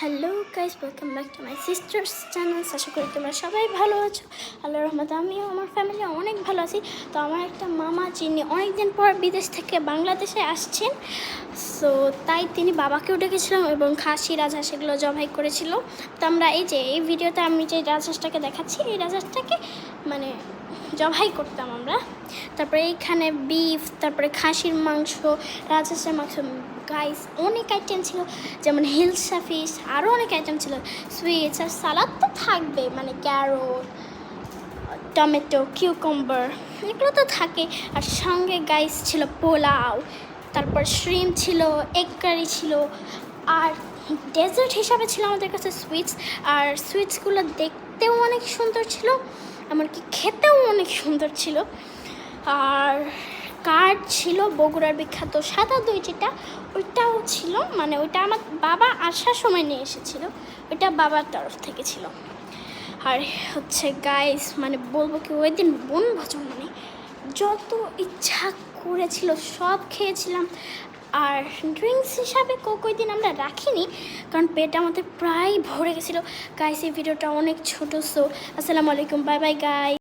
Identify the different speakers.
Speaker 1: Hello guys, welcome back to my sister's channel. আশা করি তোমরা সবাই ভালো আছো। আল্লাহর রহমতে আমিও আমার ফ্যামিলি অনেক ভালো আছি। তো আমার একটা মামা যিনি অনেক দিন পর বিদেশ থেকে বাংলাদেশে আসছেন, সো তাই তিনি বাবাকেও ডেকেছিলাম এবং খাসি রাজহাঁস এগুলো জবাই করেছিল। তো আমরা এই ভিডিওতে আমি যে রাজহাঁসটাকে দেখাচ্ছি, এই রাজহাঁসটাকে মানে জবাই করতাম আমরা। তারপরে এইখানে বিফ, তারপরে খাসির মাংস, রাজহাঁসের মাংস, গাইস অনেক আইটেম ছিল, যেমন হিলসা ফিশ, আরও অনেক আইটেম ছিল। সুইটস আর সালাদ তো থাকবে, মানে ক্যারট, টমেটো, কিউকাম্বার এগুলো তো থাকে। আর সঙ্গে গাইস ছিল পোলাও, তারপর শ্রিম ছিল, এগ কারি ছিল, আর ডেজার্ট হিসাবে ছিল আমাদের কাছে সুইটস। আর সুইটসগুলো দেখতেও অনেক সুন্দর ছিল, এমনকি খেতেও অনেক সুন্দর ছিল। আর কার্ড ছিল বগুড়ার বিখ্যাত সাদা দই, যেটা ওইটাও ছিল, মানে ওইটা আমার বাবা আসার সময় নিয়ে এসেছিল, ওইটা বাবার তরফ থেকে ছিল। আর হচ্ছে গাইস, মানে বলবো কি, ওই দিন বনভোজন মানে যত ইচ্ছা করেছিল সব খেয়েছিলাম। আর ড্রিঙ্কস হিসাবে কোক ওই দিন আমরা রাখিনি, কারণ পেট আমাদের প্রায় ভরে গেছিলো। গাইস এই ভিডিওটা অনেক ছোটো, সো আসসালামু আলাইকুম, বাই বাই গাইস।